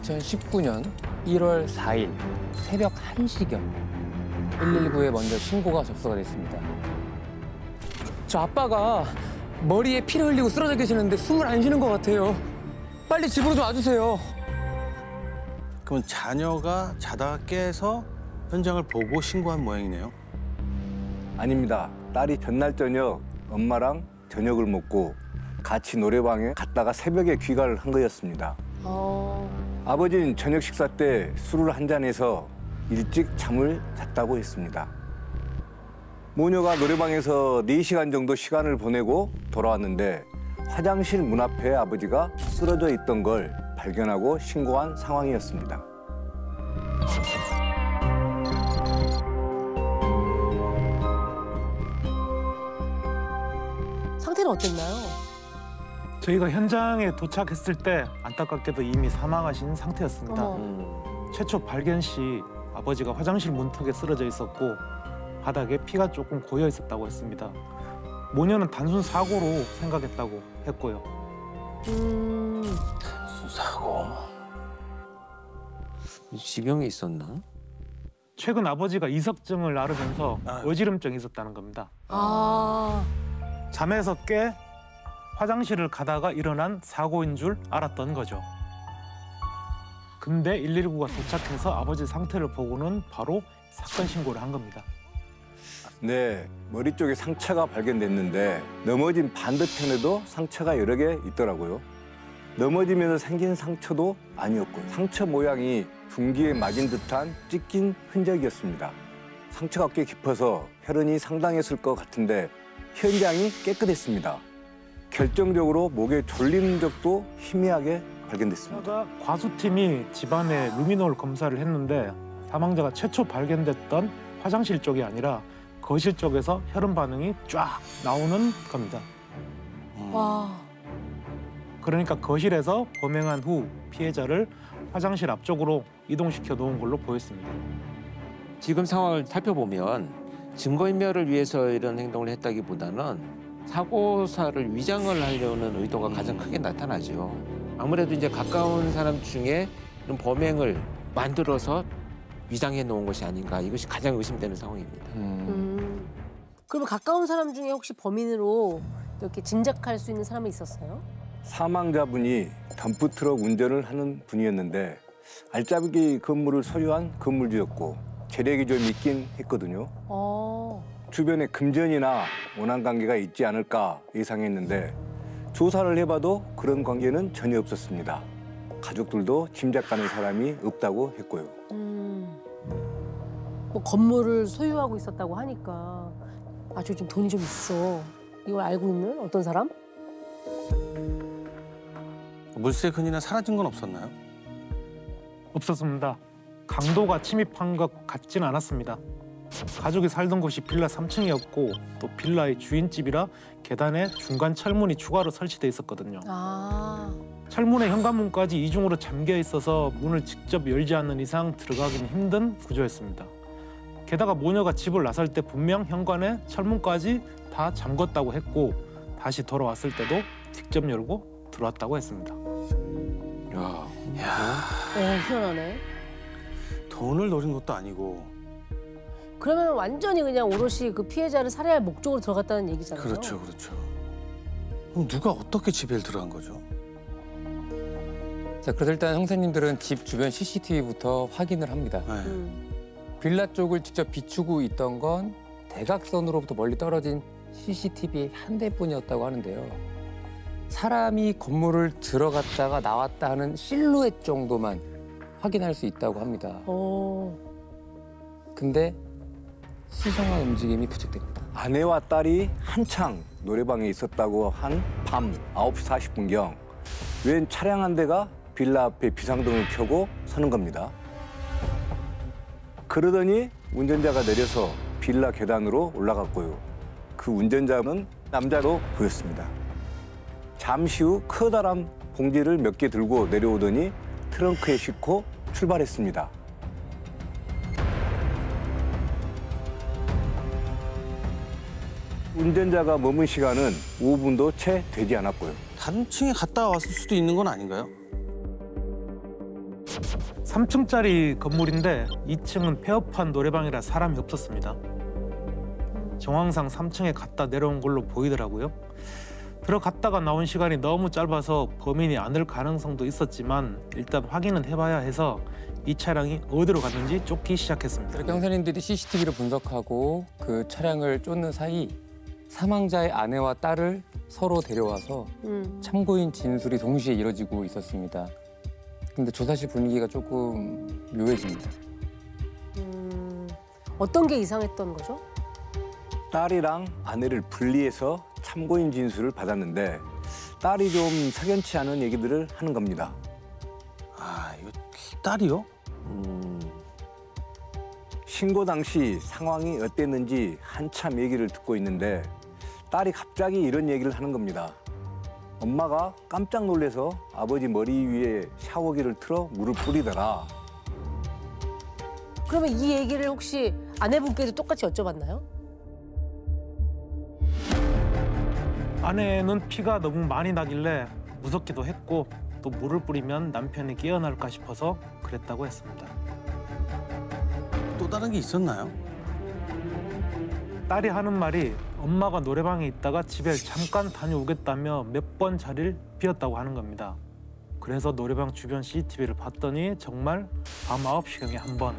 2019년 1월 4일 새벽 1시경 119에 먼저 신고가 접수가 됐습니다. 저 아빠가 머리에 피를 흘리고 쓰러져 계시는데 숨을 안 쉬는 것 같아요. 빨리 집으로 좀 와주세요. 그럼 자녀가 자다가 깨서 현장을 보고 신고한 모양이네요. 아닙니다. 딸이 전날 저녁 엄마랑 저녁을 먹고 같이 노래방에 갔다가 새벽에 귀가를 한 거였습니다. 아버지는 저녁 식사 때 술을 한 잔해서 일찍 잠을 잤다고 했습니다. 모녀가 노래방에서 4시간 정도 시간을 보내고 돌아왔는데 화장실 문 앞에 아버지가 쓰러져 있던 걸 발견하고 신고한 상황이었습니다. 상태는 어땠나요? 저희가 현장에 도착했을 때 안타깝게도 이미 사망하신 상태였습니다. 최초 발견 시 아버지가 화장실 문턱에 쓰러져 있었고 바닥에 피가 조금 고여 있었다고 했습니다. 모녀는 단순 사고로 생각했다고 했고요. 단순 사고. 지병이 있었나? 최근 아버지가 이석증을 앓으면서 어지럼증이 있었다는 겁니다. 잠에서 깨 화장실을 가다가 일어난 사고인 줄 알았던 거죠. 근데 119가 도착해서 아버지 상태를 보고는 바로 사건 신고를 한 겁니다. 네, 머리 쪽에 상처가 발견됐는데 넘어진 반대편에도 상처가 여러 개 있더라고요. 넘어지면서 생긴 상처도 아니었고요. 상처 모양이 둔기에 맞은 듯한 찢긴 흔적이었습니다. 상처가 꽤 깊어서 혈흔이 상당했을 것 같은데 현장이 깨끗했습니다. 결정적으로 목에 졸린 흔적도 희미하게 발견됐습니다. 과수팀이 집안에 루미놀 검사를 했는데 사망자가 최초 발견됐던 화장실 쪽이 아니라 거실 쪽에서 혈흔 반응이 쫙 나오는 겁니다. 와. 그러니까 거실에서 범행한 후 피해자를 화장실 앞쪽으로 이동시켜 놓은 걸로 보였습니다. 지금 상황을 살펴보면 증거인멸을 위해서 이런 행동을 했다기보다는 사고사를 위장을 하려는 의도가 가장 크게 나타나죠. 아무래도 이제 가까운 사람 중에 이런 범행을 만들어서 위장해 놓은 것이 아닌가, 이것이 가장 의심되는 상황입니다. 그러면 가까운 사람 중에 혹시 범인으로 이렇게 짐작할 수 있는 사람이 있었어요? 사망자분이 덤프트럭 운전을 하는 분이었는데 알짜배기 건물을 소유한 건물주였고 재력이 좀 있긴 했거든요. 주변에 금전이나 원한 관계가 있지 않을까 예상했는데 조사를 해봐도 그런 관계는 전혀 없었습니다. 가족들도 짐작 가는 사람이 없다고 했고요. 뭐 건물을 소유하고 있었다고 하니까 아주 좀 돈이 좀 있어. 이걸 알고 있는 어떤 사람? 물색흔이나 사라진 건 없었나요? 없었습니다. 강도가 침입한 것 같진 않았습니다. 가족이 살던 곳이 빌라 3층이었고 또 빌라의 주인집이라 계단에 중간 철문이 추가로 설치돼 있었거든요. 철문의 현관문까지 이중으로 잠겨 있어서 문을 직접 열지 않는 이상 들어가기는 힘든 구조였습니다. 게다가 모녀가 집을 나설 때 분명 현관에 철문까지 다 잠궜다고 했고 다시 돌아왔을 때도 직접 열고 들어왔다고 했습니다. 희한하네. 돈을 노린 것도 아니고. 그러면 완전히 그냥 오롯이 그 피해자를 살해할 목적으로 들어갔다는 얘기잖아요. 그렇죠, 그렇죠. 그럼 누가 어떻게 집에 들어간 거죠? 자, 그래서 일단 형사님들은 집 주변 CCTV부터 확인을 합니다. 빌라 쪽을 직접 비추고 있던 건 대각선으로부터 멀리 떨어진 CCTV 한 대뿐이었다고 하는데요. 사람이 건물을 들어갔다가 나왔다 하는 실루엣 정도만 확인할 수 있다고 합니다. 근데 수상한 움직임이 부착됩니다. 아내와 딸이 한창 노래방에 있었다고 한 밤 9시 40분경 웬 차량 한 대가 빌라 앞에 비상등을 켜고 서는 겁니다. 그러더니 운전자가 내려서 빌라 계단으로 올라갔고요. 그 운전자는 남자로 보였습니다. 잠시 후 커다란 봉지를 몇 개 들고 내려오더니 트렁크에 싣고 출발했습니다. 운전자가 머문 시간은 5분도 채 되지 않았고요. 단층에 갔다 왔을 수도 있는 건 아닌가요? (3층짜리) 건물인데 2층은 폐업한 노래방이라 사람이 없었습니다. 정황상 3층에 갔다 내려온 걸로 보이더라고요. 들어갔다가 나온 시간이 너무 짧아서 범인이 아닐 가능성도 있었지만 일단 확인은 해봐야 해서 이 차량이 어디로 갔는지 쫓기 시작했습니다. 이렇게 형사님들이 CCTV를 분석하고 그 차량을 쫓는 사이 사망자의 아내와 딸을 서로 데려와서 참고인 진술이 동시에 이뤄지고 있었습니다. 근데 조사실 분위기가 조금 묘해집니다. 어떤 게 이상했던 거죠? 딸이랑 아내를 분리해서 참고인 진술을 받았는데 딸이 좀 석연치 않은 얘기들을 하는 겁니다. 아, 이거 딸이요? 신고 당시 상황이 어땠는지 한참 얘기를 듣고 있는데 딸이 갑자기 이런 얘기를 하는 겁니다. 엄마가 깜짝 놀라서 아버지 머리 위에 샤워기를 틀어 물을 뿌리더라. 그러면 이 얘기를 혹시 아내분께도 똑같이 여쭤봤나요? 아내는 피가 너무 많이 나길래 무섭기도 했고 또 물을 뿌리면 남편이 깨어날까 싶어서 그랬다고 했습니다. 또 다른 게 있었나요? 딸이 하는 말이 엄마가 노래방에 있다가 집에 잠깐 다녀오겠다며 몇 번 자리를 비웠다고 하는 겁니다. 그래서 노래방 주변 CCTV를 봤더니 정말 밤 9시경에 한 번,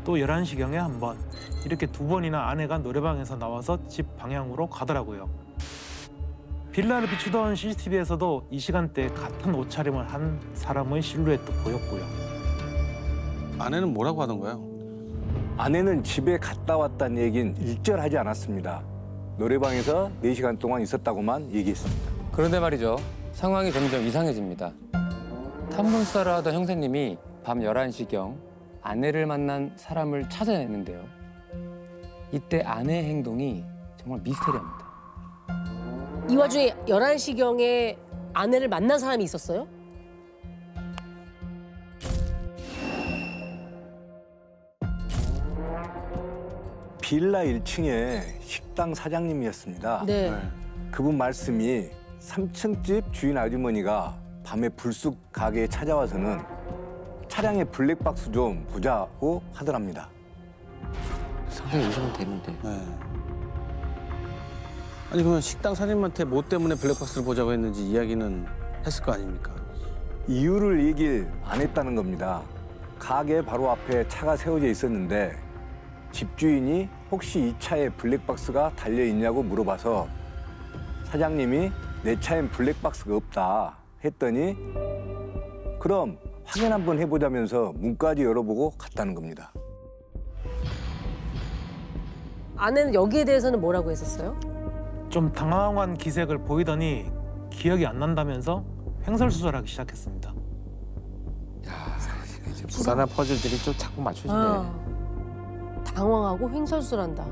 또 11시경에 한 번 이렇게 2번이나 아내가 노래방에서 나와서 집 방향으로 가더라고요. 빌라를 비추던 CCTV에서도 이 시간대에 같은 옷차림을 한 사람의 실루엣도 보였고요. 아내는 뭐라고 하던가요? 아내는 집에 갔다 왔다는 얘기는 일절하지 않았습니다. 노래방에서 4시간 동안 있었다고만 얘기했습니다. 그런데 말이죠. 상황이 점점 이상해집니다. 탐문수사를 하던 형사님이 밤 11시경 아내를 만난 사람을 찾아냈는데요. 이때 아내의 행동이 정말 미스테리합니다. 이 와중에 11시경에 아내를 만난 사람이 있었어요? 빌라 1층의 식당 사장님이었습니다. 네. 그분 말씀이 3층 집 주인 아주머니가 밤에 불쑥 가게에 찾아와서는 차량의 블랙박스 좀 보자고 하더랍니다. 상당히 의심은 되는데. 네. 아니 그러면 식당 사장님한테 뭐 때문에 블랙박스를 보자고 했는지 이야기는 했을 거 아닙니까? 이유를 얘기를 안 했다는 겁니다. 가게 바로 앞에 차가 세워져 있었는데 집주인이 혹시 이 차에 블랙박스가 달려있냐고 물어봐서 사장님이 내 차엔 블랙박스가 없다 했더니 그럼 확인 한번 해보자면서 문까지 열어보고 갔다는 겁니다. 아내는 여기에 대해서는 뭐라고 했었어요? 좀 당황한 기색을 보이더니 기억이 안 난다면서 횡설수설하기 시작했습니다. 야, 이제 불안한 퍼즐들이 또 자꾸 맞춰지네. 당황하고 횡설수설한다.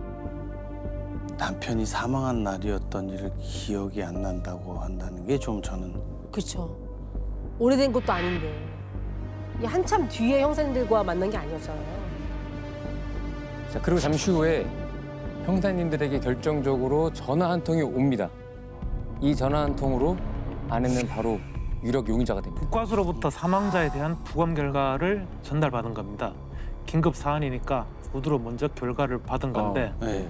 남편이 사망한 날이었던 일을 기억이 안 난다고 한다는 게 좀 저는 그렇죠. 오래된 것도 아닌데. 이게 한참 뒤에 형사님들과 만난 게 아니었잖아요. 자, 그리고 잠시 후에 형사님들에게 결정적으로 전화 한 통이 옵니다. 이 전화 한 통으로 아내는 바로 유력 용의자가 됩니다. 국과수로부터 사망자에 대한 부검 결과를 전달받은 겁니다. 긴급 사안이니까 우드로 먼저 결과를 받은 건데 네.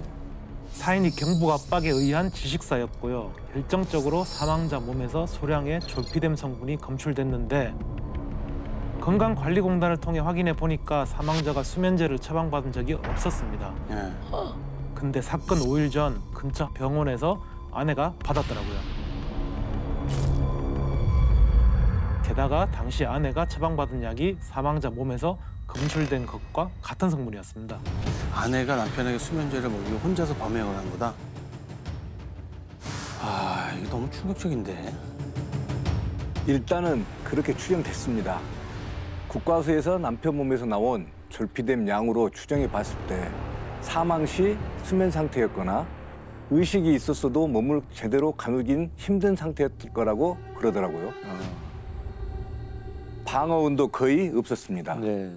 사인이 경부 압박에 의한 지식사였고요. 결정적으로 사망자 몸에서 소량의 졸피뎀 성분이 검출됐는데 건강관리공단을 통해 확인해 보니까 사망자가 수면제를 처방받은 적이 없었습니다. 네. 근데 사건 5일 전 근처 병원에서 아내가 받았더라고요. 게다가 당시 아내가 처방받은 약이 사망자 몸에서 검출된 것과 같은 성분이었습니다. 아내가 남편에게 수면제를 먹이고 혼자서 범행을 한 거다? 아, 이게 너무 충격적인데. 일단은 그렇게 추정됐습니다. 국과수에서 남편 몸에서 나온 졸피뎀 양으로 추정해 봤을 때 사망 시 수면 상태였거나 의식이 있었어도 몸을 제대로 가누긴 힘든 상태였을 거라고 그러더라고요. 방어운도 거의 없었습니다. 네.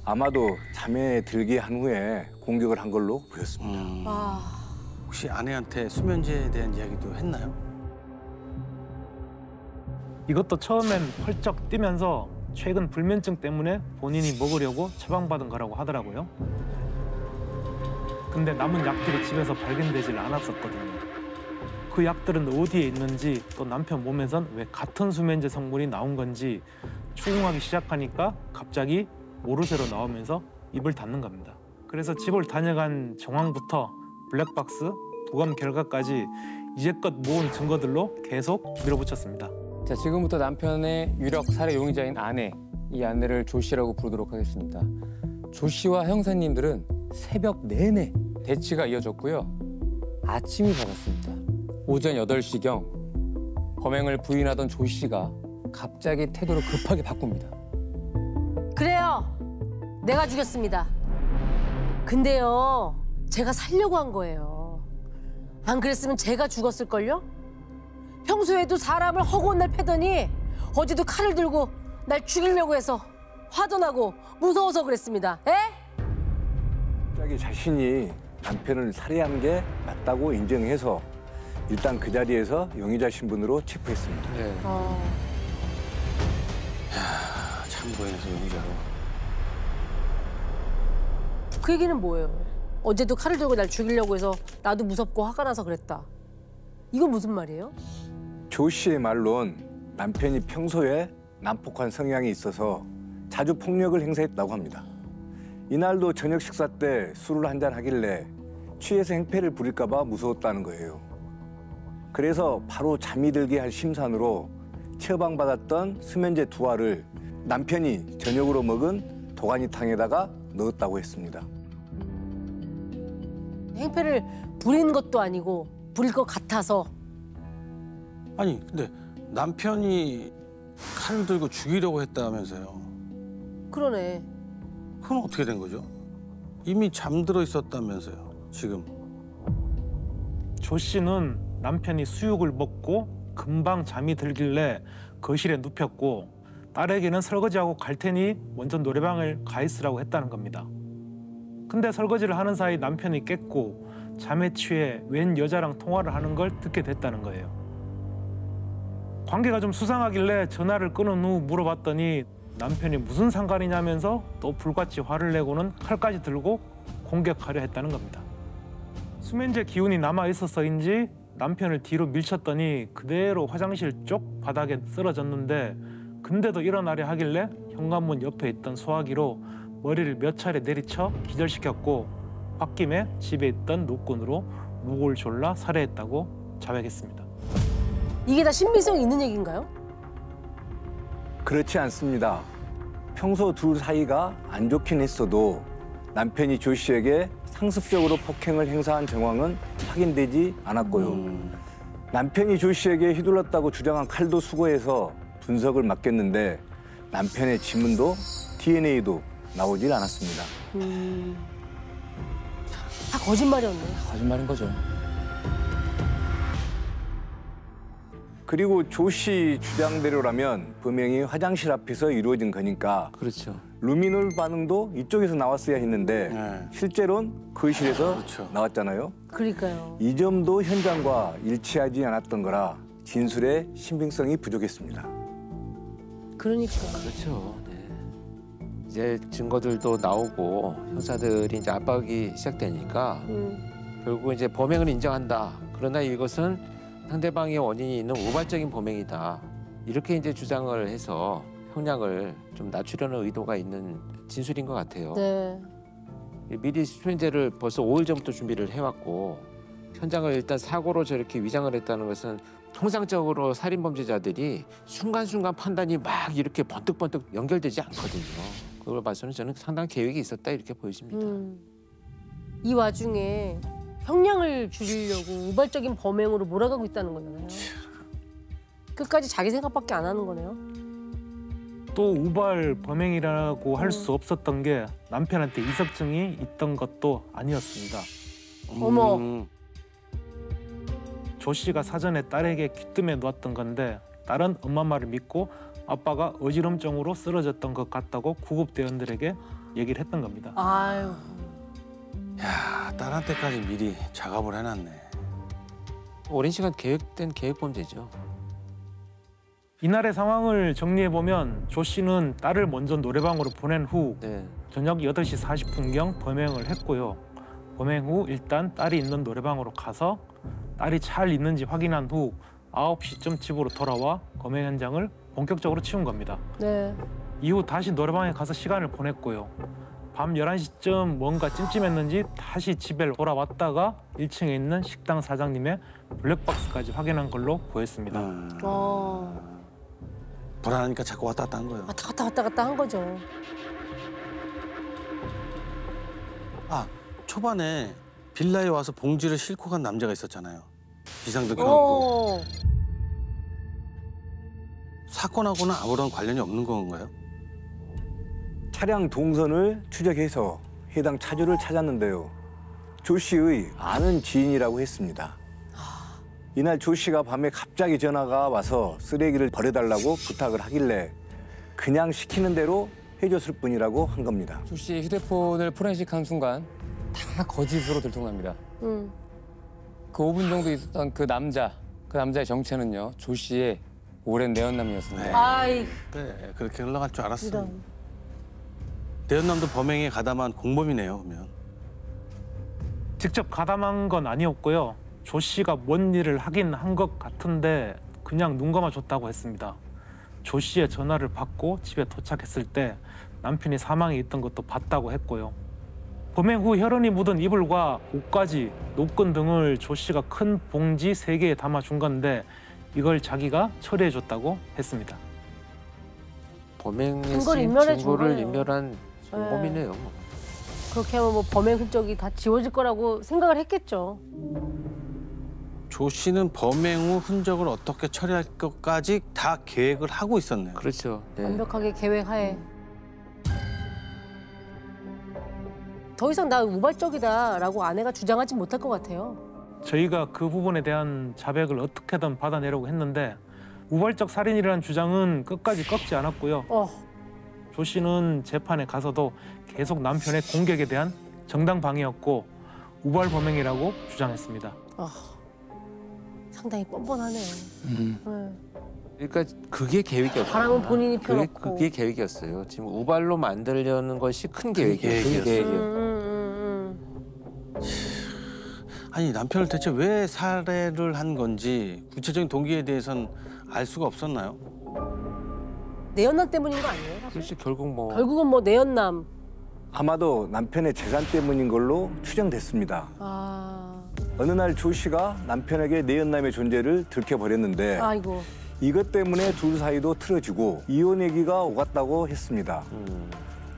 아마도 잠에 들게 한 후에 공격을 한 걸로 보였습니다. 혹시 아내한테 수면제에 대한 이야기도 했나요? 이것도 처음엔 펄쩍 뛰면서 최근 불면증 때문에 본인이 먹으려고 처방받은 거라고 하더라고요. 근데 남은 약들이 집에서 발견되질 않았었거든요. 그 약들은 어디에 있는지 또 남편 몸에선 왜 같은 수면제 성분이 나온 건지 추궁하기 시작하니까 갑자기 모르쇠로 나오면서 입을 닫는 겁니다. 그래서 집을 다녀간 정황부터 블랙박스, 도감 결과까지 이제껏 모은 증거들로 계속 밀어붙였습니다. 자, 지금부터 남편의 유력 살해 용의자인 아내, 이 아내를 조 씨라고 부르도록 하겠습니다. 조 씨와 형사님들은 새벽 내내 대치가 이어졌고요. 아침이 밝았습니다. 오전 8시경 범행을 부인하던 조 씨가 갑자기 태도를 급하게 바꿉니다. 그래요. 내가 죽였습니다. 근데요, 제가 살려고 한 거예요. 안 그랬으면 제가 죽었을걸요? 평소에도 사람을 허구한 날 패더니 어제도 칼을 들고 날 죽이려고 해서 화도 나고 무서워서 그랬습니다. 에? 갑자기 자신이 남편을 살해한 게 맞다고 인정해서 일단 그 자리에서 용의자 신분으로 체포했습니다. 네. 참고인에서 용의자로. 그 얘기는 뭐예요? 어제도 칼을 들고 날 죽이려고 해서 나도 무섭고 화가 나서 그랬다. 이건 무슨 말이에요? 조 씨의 말론 남편이 평소에 난폭한 성향이 있어서 자주 폭력을 행사했다고 합니다. 이날도 저녁 식사 때 술을 한잔 하길래 취해서 행패를 부릴까 봐 무서웠다는 거예요. 그래서 바로 잠이 들게 할 심산으로 처방받았던 수면제 2알을 남편이 저녁으로 먹은 도가니탕에다가 넣었다고 했습니다. 행패를 부린 것도 아니고 부릴 것 같아서. 아니 근데 남편이 칼을 들고 죽이려고 했다면서요. 그러네. 그건 어떻게 된 거죠? 이미 잠들어 있었다면서요, 지금. 조 씨는 남편이 수육을 먹고 금방 잠이 들길래 거실에 눕혔고 딸에게는 설거지하고 갈 테니 먼저 노래방을 가 있으라고 했다는 겁니다. 근데 설거지를 하는 사이 남편이 깼고 잠에 취해 웬 여자랑 통화를 하는 걸 듣게 됐다는 거예요. 관계가 좀 수상하길래 전화를 끊은 후 물어봤더니 남편이 무슨 상관이냐면서 또 불같이 화를 내고는 칼까지 들고 공격하려 했다는 겁니다. 수면제 기운이 남아 있어서인지 남편을 뒤로 밀쳤더니 그대로 화장실 쪽 바닥에 쓰러졌는데 근데도 일어나려 하길래 현관문 옆에 있던 소화기로 머리를 몇 차례 내리쳐 기절시켰고 홧김에 집에 있던 노끈으로 목을 졸라 살해했다고 자백했습니다. 이게 다 신빙성이 있는 얘기인가요? 그렇지 않습니다. 평소 둘 사이가 안 좋긴 했어도 남편이 조 씨에게 상습적으로 폭행을 행사한 정황은 확인되지 않았고요. 남편이 조 씨에게 휘둘렀다고 주장한 칼도 수거해서 분석을 맡겼는데 남편의 지문도 DNA도 나오질 않았습니다. 다 거짓말이었네. 거짓말인 거죠. 그리고 조 씨 주장대로라면 범행이 화장실 앞에서 이루어진 거니까 그렇죠. 루미놀 반응도 이쪽에서 나왔어야 했는데 네. 실제로는 거실에서 그렇죠. 나왔잖아요. 그러니까요. 이 점도 현장과 일치하지 않았던 거라 진술의 신빙성이 부족했습니다. 그러니까. 그렇죠. 네. 이제 증거들도 나오고 형사들이 이제 압박이 시작되니까 결국 이제 범행을 인정한다. 그러나 이것은 상대방의 원인이 있는 우발적인 범행이다. 이렇게 이제 주장을 해서 형량을 좀 낮추려는 의도가 있는 진술인 것 같아요. 네. 미리 수면제를 벌써 5일 전부터 준비를 해왔고 현장을 일단 사고로 저렇게 위장을 했다는 것은 통상적으로 살인범죄자들이 순간순간 판단이 막 이렇게 번뜩번뜩 연결되지 않거든요. 그걸 봐서는 저는 상당한 계획이 있었다 이렇게 보여집니다. 이 와중에 형량을 줄이려고 우발적인 범행으로 몰아가고 있다는 거잖아요. 끝까지 자기 생각밖에 안 하는 거네요. 또 우발 범행이라고 할 수 없었던 게 남편한테 이석증이 있던 것도 아니었습니다. 어머. 조 씨가 사전에 딸에게 귀뜸해 놓았던 건데 딸은 엄마 말을 믿고 아빠가 어지럼증으로 쓰러졌던 것 같다고 구급대원들에게 얘기를 했던 겁니다. 아유. 야, 딸한테까지 미리 작업을 해놨네. 오랜 시간 계획된 계획범죄죠. 이날의 상황을 정리해 보면 조 씨는 딸을 먼저 노래방으로 보낸 후 네. 저녁 8시 40분경 범행을 했고요. 범행 후 일단 딸이 있는 노래방으로 가서 딸이 잘 있는지 확인한 후 9시쯤 집으로 돌아와 범행 현장을 본격적으로 치운 겁니다. 네. 이후 다시 노래방에 가서 시간을 보냈고요. 밤 11시쯤 뭔가 찜찜했는지 다시 집에 돌아왔다가 1층에 있는 식당 사장님의 블랙박스까지 확인한 걸로 보였습니다. 불안하니까 자꾸 왔다 갔다 한 거예요. 왔다 갔다 한 거죠. 아, 초반에 빌라에 와서 봉지를 싣고 간 남자가 있었잖아요. 비상등 켜놓고. 사건하고는 아무런 관련이 없는 건가요? 차량 동선을 추적해서 해당 차주를 찾았는데요. 조 씨의 아는 지인이라고 했습니다. 이날 조 씨가 밤에 갑자기 전화가 와서 쓰레기를 버려달라고 부탁을 하길래 그냥 시키는 대로 해줬을 뿐이라고 한 겁니다. 조 씨의 휴대폰을 포렌식한 순간 다 거짓으로 들통납니다. 그 5분 정도 있었던 그 남자의 정체는요. 조 씨의 오랜 내연남이었습니다. 아이, 네, 그렇게 흘러갈 줄 알았어요. 이런. 대연남도 범행에 가담한 공범이네요, 그러면. 직접 가담한 건 아니었고요. 조 씨가 뭔 일을 하긴 한 것 같은데 그냥 눈 감아줬다고 했습니다. 조 씨의 전화를 받고 집에 도착했을 때 남편이 사망해 있던 것도 봤다고 했고요. 범행 후 혈흔이 묻은 이불과 옷까지 노끈 등을 조 씨가 큰 봉지 3개에 담아준 건데 이걸 자기가 처리해줬다고 했습니다. 범행에 증거를 쓰인 인멸해 준 증거를 거예요. 인멸한 범이네요. 그렇게 하면 뭐 범행 흔적이 다 지워질 거라고 생각을 했겠죠. 조 씨는 범행 후 흔적을 어떻게 처리할 것까지 다 계획을 하고 있었네요. 그렇죠. 네. 완벽하게 계획하에. 더 이상 나 우발적이다라고 아내가 주장하지 못할 것 같아요. 저희가 그 부분에 대한 자백을 어떻게든 받아내려고 했는데 우발적 살인이라는 주장은 끝까지 꺾지 않았고요. 조 씨는 재판에 가서도 계속 남편의 공격에 대한 정당 방위였고 우발 범행이라고 주장했습니다. 상당히 뻔뻔하네요. 그러니까 그게 계획이었어요. 바람은 본인이 펴놓고. 그게 계획이었어요. 지금 우발로 만들려는 것이 큰 계획이었어요. 계획이었어요. 계획이었어요. 아니, 남편을 대체 왜 살해를 한 건지 구체적인 동기에 대해서는 알 수가 없었나요? 내연남 때문인 거 아니에요? 사실? 그렇지 결국 뭐 결국은 뭐 내연남. 아마도 남편의 재산 때문인 걸로 추정됐습니다. 어느 날 조 씨가 남편에게 내연남의 존재를 들켜버렸는데 아이고. 이것 때문에 둘 사이도 틀어지고 이혼 얘기가 오갔다고 했습니다.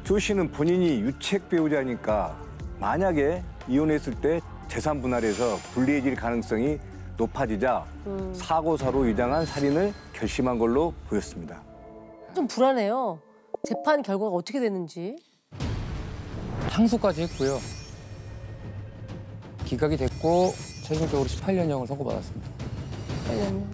조 씨는 본인이 유책 배우자니까 만약에 이혼했을 때 재산 분할에서 불리해질 가능성이 높아지자 사고사로 위장한 살인을 결심한 걸로 보였습니다. 좀 불안해요. 재판 결과가 어떻게 되는지. 항소까지 했고요. 기각이 됐고 최종적으로 18년형을 선고받았습니다. 8년.